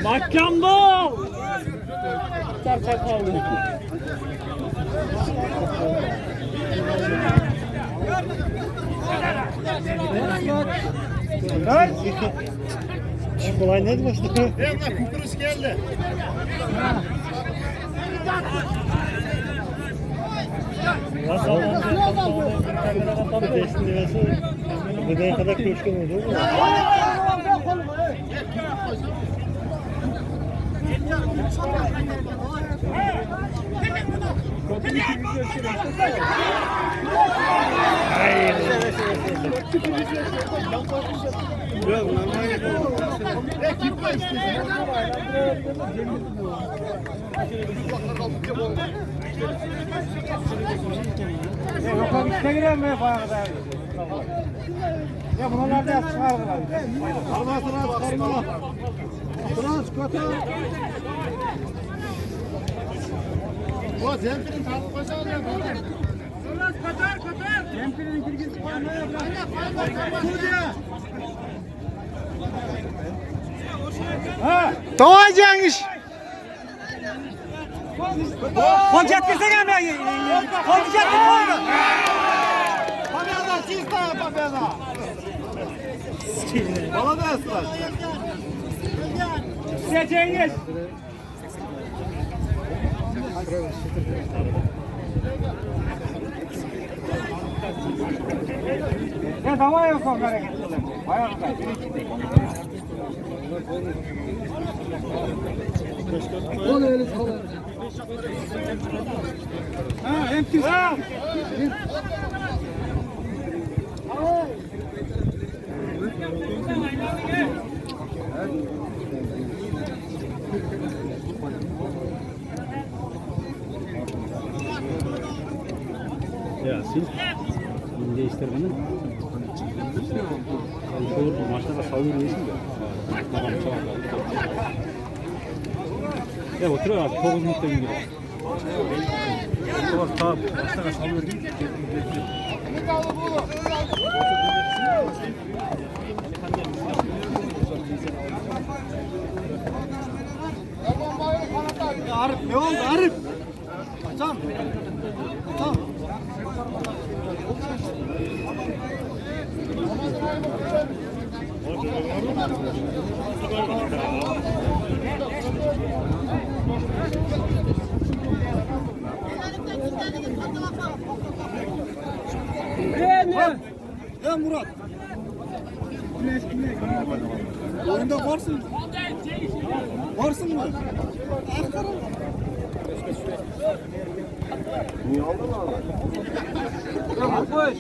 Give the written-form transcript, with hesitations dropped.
Mahkam bol. Çarçak kaldı. Kolay neydi başta? Devlet kukuruş geldi. Buraya kadar köşküm oldu mu? Hayır. Yok, ya bunlar da çıkardılar. O zempirin tatlı başa alıyor. Zempirin kirgisi koymaya Давай Cengiz. Koncet kesene mi? Koncet mi? Pamela çizdi Pamela. Bana da ısrar. Size Cengiz. Ya давай yok onlara gittiler. Ayakta. Onu öyle çalın. Ha, hem ha. Yasin. Şimdi ister bana. Şu maçta da savunma değilsin de. Tamam tamam. Ya otur abi. 9 nokta gibi. Tamam. Maçta da savunma değil. Arif ne oldu Arif? Tamam. Tamam. Ya Murat. Oyunda varsın mı? Varsın mı? Niye aldın abi? Ya koş.